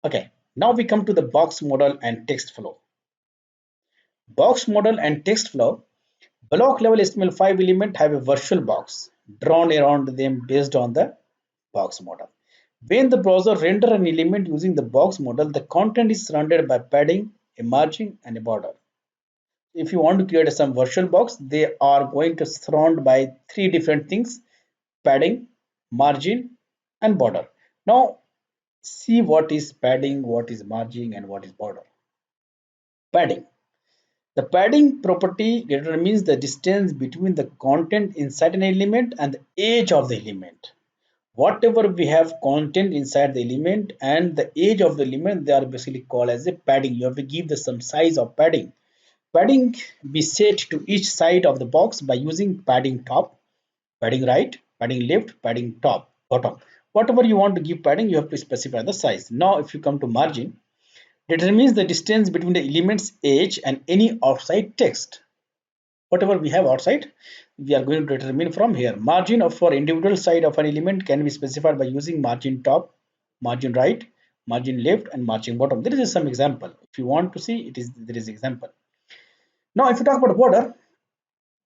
Okay, now we come to the box model and text flow. Box model and text flow. Block level HTML5 element have a virtual box drawn around them based on the box model. When the browser render an element using the box model, the content is surrounded by padding, a margin, and a border. If you want to create some virtual box, they are going to surround by three different things: padding, margin, and border. Now see what is padding, what is margin, and what is border. Padding. The padding property determines the distance between the content inside an element and the edge of the element. Whatever we have content inside the element and the edge of the element, they are basically called as a padding. You have to give some size of padding. Padding be set to each side of the box by using padding top, padding right, padding left, padding top, bottom. Whatever you want to give padding, you have to specify the size. Now, if you come to margin, determines the distance between the element's edge and any outside text. Whatever we have outside, we are going to determine from here. Margin of for individual side of an element can be specified by using margin top, margin right, margin left, and margin bottom. There is some example. If you want to see, it is there is example. Now, if you talk about border,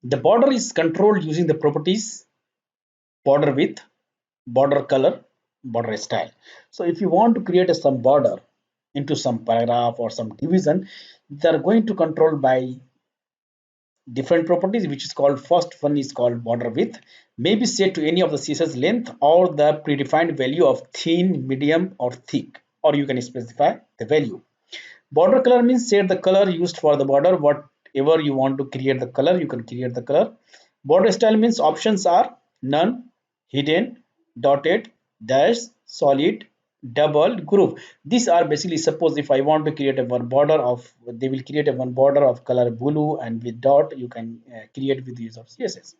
the border is controlled using the properties border width, border color, border style. So if you want to create some border into some paragraph or some division, they are going to control by different properties, which is called, first one is called border width, may be set to any of the CSS length or the predefined value of thin, medium, or thick, or you can specify the value. Border color means set the color used for the border. Whatever you want to create the color, you can create the color. Border style means options are none, hidden, dotted, dash, solid, double, groove. These are basically, suppose if I want to create a one border of, they will create a one border of color blue and with dot, you can create with the use of CSS.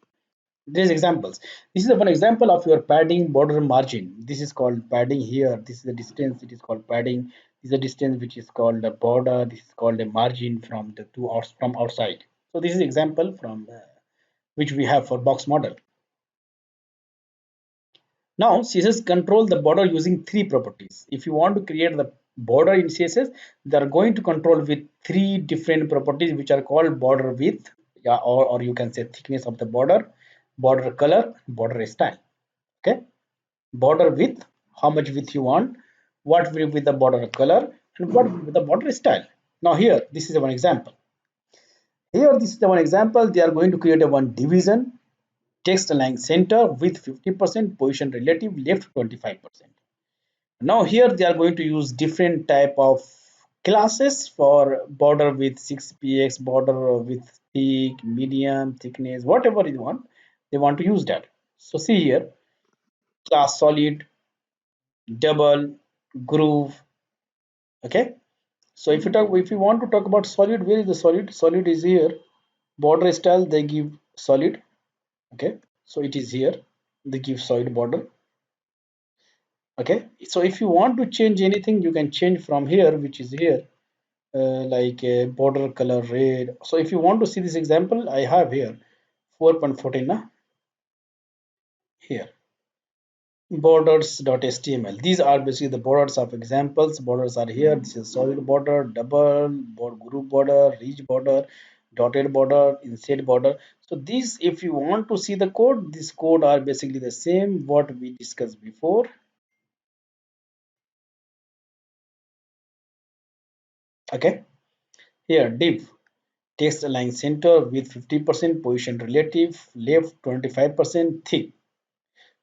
These examples. This is one example of your padding border margin. This is called padding here. This is the distance. It is called padding. This is the distance which is called a border. This is called a margin from the two outs from outside. So this is example from which we have for box model. Now CSS control the border using three properties. If you want to create the border in CSS, they are going to control with three different properties which are called border width, yeah, or you can say thickness of the border, border color, border style. Okay, border width, how much width you want, what will be the border color, and what will be the border style. Now here, this is one example. Here, this is the one example. They are going to create a one division, text align center with 50%, position relative left 25%. Now here they are going to use different type of classes for border with 6px, border with thick, medium, thickness, whatever you want, they want to use that. So see here, class solid, double, groove. Okay, so if you want to talk about solid, where is the solid? Solid is here. Border style, they give solid. Okay, so it is here, they give solid border. Okay, so if you want to change anything, you can change from here, which is here, like a border color red. So if you want to see this example, I have here 4.14 here borders.html. These are basically the borders of examples. Borders are here. This is solid border, double group border, ridge border, dotted border, inset border. So these, if you want to see the code, this code are basically the same what we discussed before. Okay, here div, text align center with 50%, position relative left 25%, thick.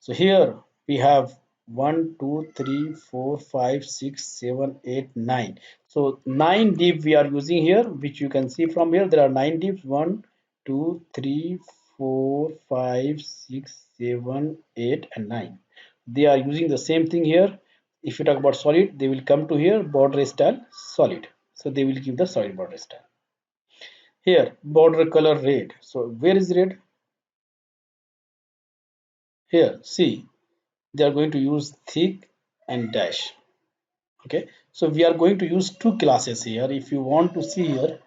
So here we have 1, 2, 3, 4, 5, 6, 7, 8, 9. So 9 div we are using here, which you can see from here. There are 9 divs: 1, 2, 3, 4, 5, 6, 7, 8, and 9. They are using the same thing here. If you talk about solid, they will come to here, border style solid. So they will give the solid border style. Here, border color red. So where is red? Here, see, they are going to use thick and dash. Okay, so we are going to use two classes here. If you want to see here,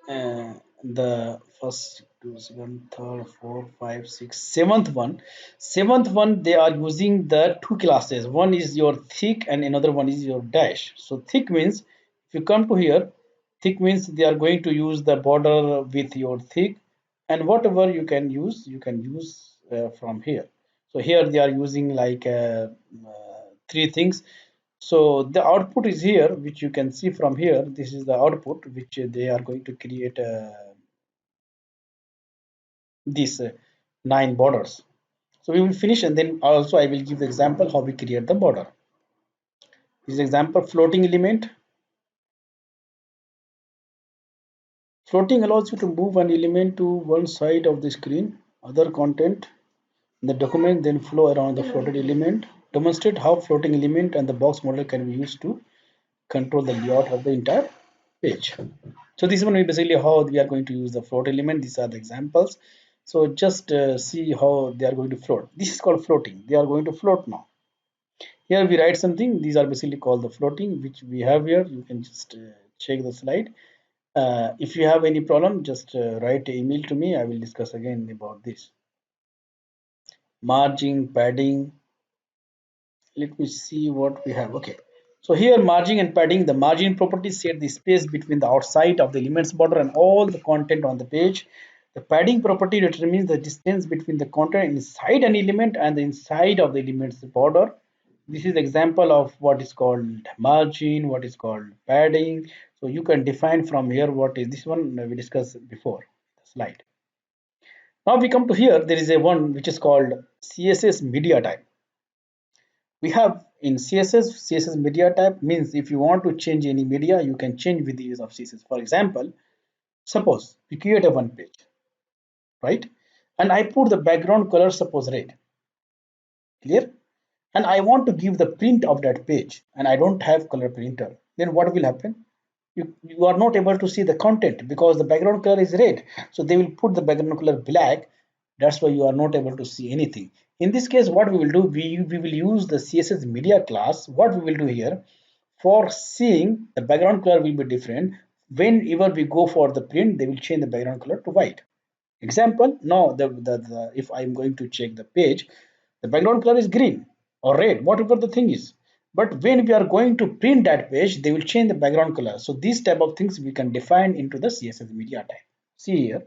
the first two, second, third, fourth, five, six, seventh one. Seventh one, they are using the two classes. One is your thick and another one is your dash. So thick means if you come to here, thick means they are going to use the border with your thick, and whatever you can use from here. So here they are using like three things. So the output is here, which you can see from here. This is the output which they are going to create these nine borders. So we will finish, and then also I will give the example how we create the border. This example floating element. Floating allows you to move an element to one side of the screen. Other content in the document then flow around the floated element. Demonstrate how floating element and the box model can be used to control the layout of the entire page. So this one is basically how we are going to use the float element. These are the examples. So just see how they are going to float. This is called floating. They are going to float now. Here we write something. These are basically called the floating, which we have here. You can just check the slide. If you have any problem, just write an email to me. I will discuss again about this. Margin, padding. Let me see what we have. Okay. So here margin and padding, the margin property set the space between the outside of the elements border and all the content on the page. The padding property determines the distance between the content inside an element and the inside of the element's border. This is example of what is called margin, what is called padding. So you can define from here what is this one we discussed before the slide. Now we come to here, there is a one which is called CSS media type. We have in CSS media type means if you want to change any media, you can change with the use of CSS. For example, suppose we create a one page, right? And I put the background color, suppose red, clear? And I want to give the print of that page and I don't have color printer. Then what will happen? You are not able to see the content because the background color is red. So they will put the background color black. That's why you are not able to see anything. In this case, what we will do, we will use the CSS media class. What we will do here, for seeing the background color will be different. Whenever we go for the print, they will change the background color to white. Example, now if I'm going to check the page, the background color is green or red, whatever the thing is. But when we are going to print that page, they will change the background color. So these type of things we can define into the CSS media type. See here,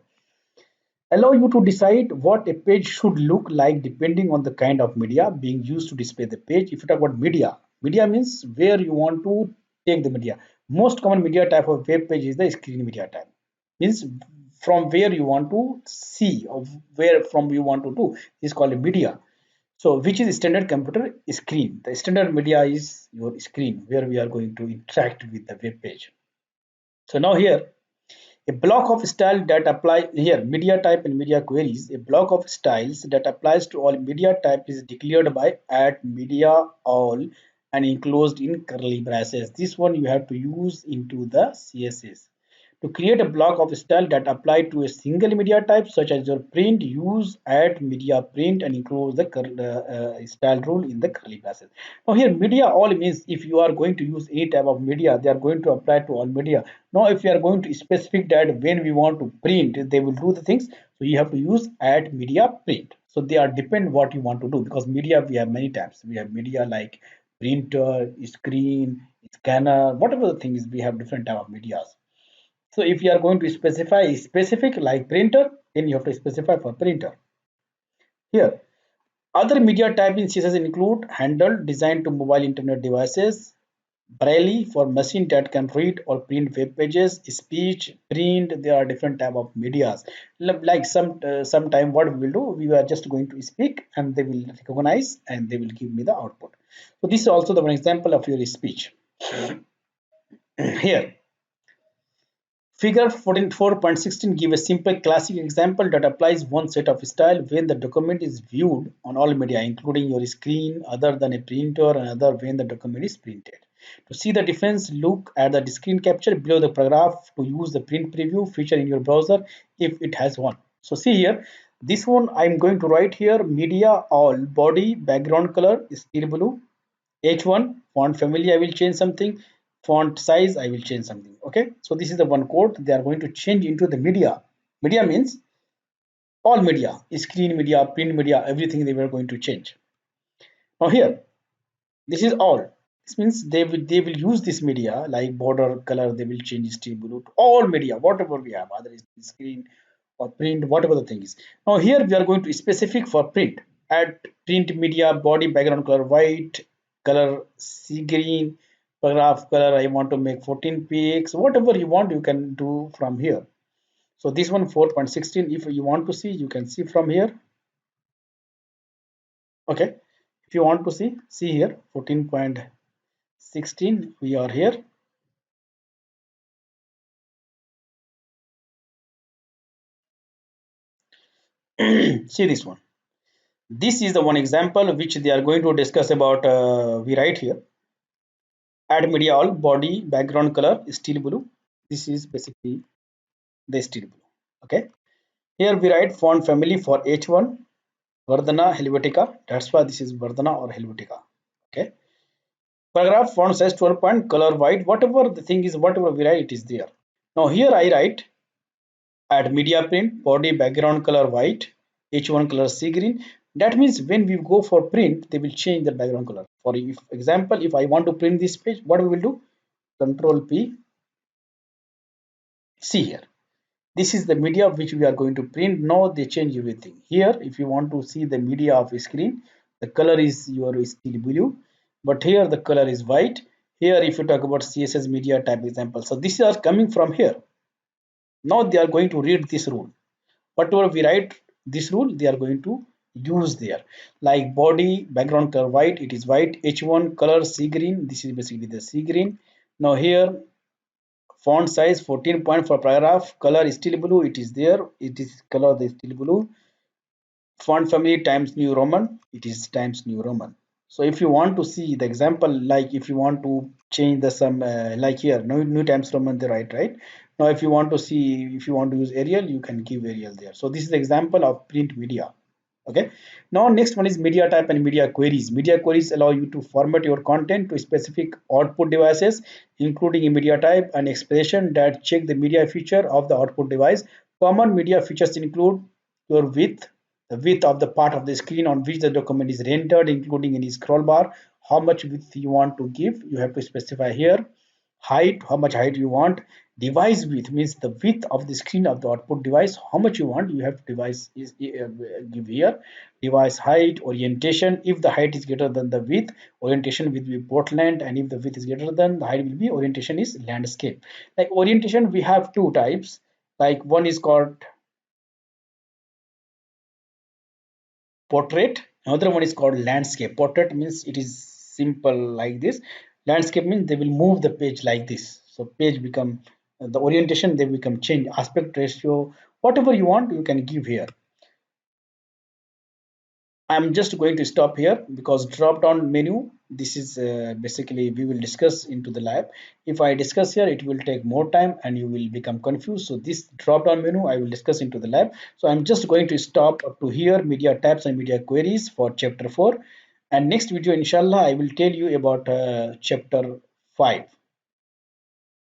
allow you to decide what a page should look like depending on the kind of media being used to display the page. If you talk about media, media means where you want to take the media. Most common media type of web page is the screen media type. Means from where you want to see or where from you want to do is called a media. So which is standard computer screen. The standard media is your screen where we are going to interact with the web page. So now here a block of style that apply here media type and media queries. A block of styles that applies to all media type is declared by at media all and enclosed in curly braces. This one you have to use into the CSS. To create a block of style that apply to a single media type such as your print, use add media print and enclose the style rule in the curly braces. Now here media all means if you are going to use any type of media, they are going to apply to all media. Now if you are going to specific that when we want to print, they will do the things. So you have to use add media print. So they are depend what you want to do because media we have many types. We have media like printer, screen, scanner, whatever the thing is, we have different type of medias. So if you are going to specify specific like printer, then you have to specify for printer. Here, other media type in CSS include handle designed to mobile internet devices, braille for machine that can read or print web pages, speech, print. There are different type of medias. Like sometime what we will do, we are just going to speak and they will recognize and they will give me the output. So this is also the one example of your speech. Here Figure 4.16 give a simple classic example that applies one set of style when the document is viewed on all media, including your screen, other than a printer, and other when the document is printed. To see the difference, look at the screen capture below the paragraph to use the print preview feature in your browser if it has one. So see here, this one I'm going to write here media all body background color is steel blue H1 font family I will change something, font size I will change something. Okay, so this is the one code they are going to change into the media. Media means all media, screen media, print media, everything they were going to change. Now here, this is all. This means they will use this media like border color. They will change steel blue to all media, whatever we have, either it's screen or print, whatever the thing is. Now here we are going to specific for print. Add print media body background color white, color sea green, paragraph color. I want to make 14 px. Whatever you want, you can do from here. So this one 4.16. If you want to see, you can see from here. Okay. If you want to see here 14.16. We are here. See this one. This is the one example which they are going to discuss about. We write here. Add media all body background color steel blue. This is basically the steel blue. Okay. Here we write font family for H1 Vardhana Helvetica. That's why this is Vardhana or Helvetica. Okay. Paragraph font size 12 point color white. Whatever the thing is, whatever we write, it is there. Now here I write add media print body background color white H1 color sea green. That means when we go for print, they will change the background color. For if example, if I want to print this page, what we will do? Control P. See here. This is the media which we are going to print. Now they change everything. Here, if you want to see the media of a screen, the color is your steel blue, but here the color is white. Here, if you talk about CSS media type example, so these are coming from here. Now they are going to read this rule. Whatever we write this rule, they are going to use there. Like body background color white, it is white. H1 color sea green. This is basically the sea green. Now here font size 14 point for paragraph color steel blue, it is there, it is color the steel blue. Font family times new roman, it is times new roman. So if you want to see the example, like if you want to change the some like here new times roman, the right. Now if you want to see, if you want to use arial, you can give arial there. So this is the example of print media. Okay. Now next one is media type and media queries. Media queries allow you to format your content to specific output devices, including a media type and expression that check the media feature of the output device. Common media features include your width, the width of the part of the screen on which the document is rendered, including any scroll bar, how much width you want to give, you have to specify here. Height, how much height you want. Device width means the width of the screen of the output device, how much you want, you have to device is give here. Device height. Orientation, if the height is greater than the width, orientation will be portland, and if the width is greater than the height will be, orientation is landscape. Like orientation, we have two types. Like one is called portrait, another one is called landscape. Portrait means it is simple like this. Landscape means they will move the page like this, so page become the orientation, they become change, aspect ratio, whatever you want you can give here. I'm just going to stop here because drop down menu, this is basically we will discuss into the lab. If I discuss here, it will take more time and you will become confused. So this drop down menu I will discuss into the lab. So I'm just going to stop up to here, media types and media queries for chapter 4. And next video, inshallah, I will tell you about chapter 5.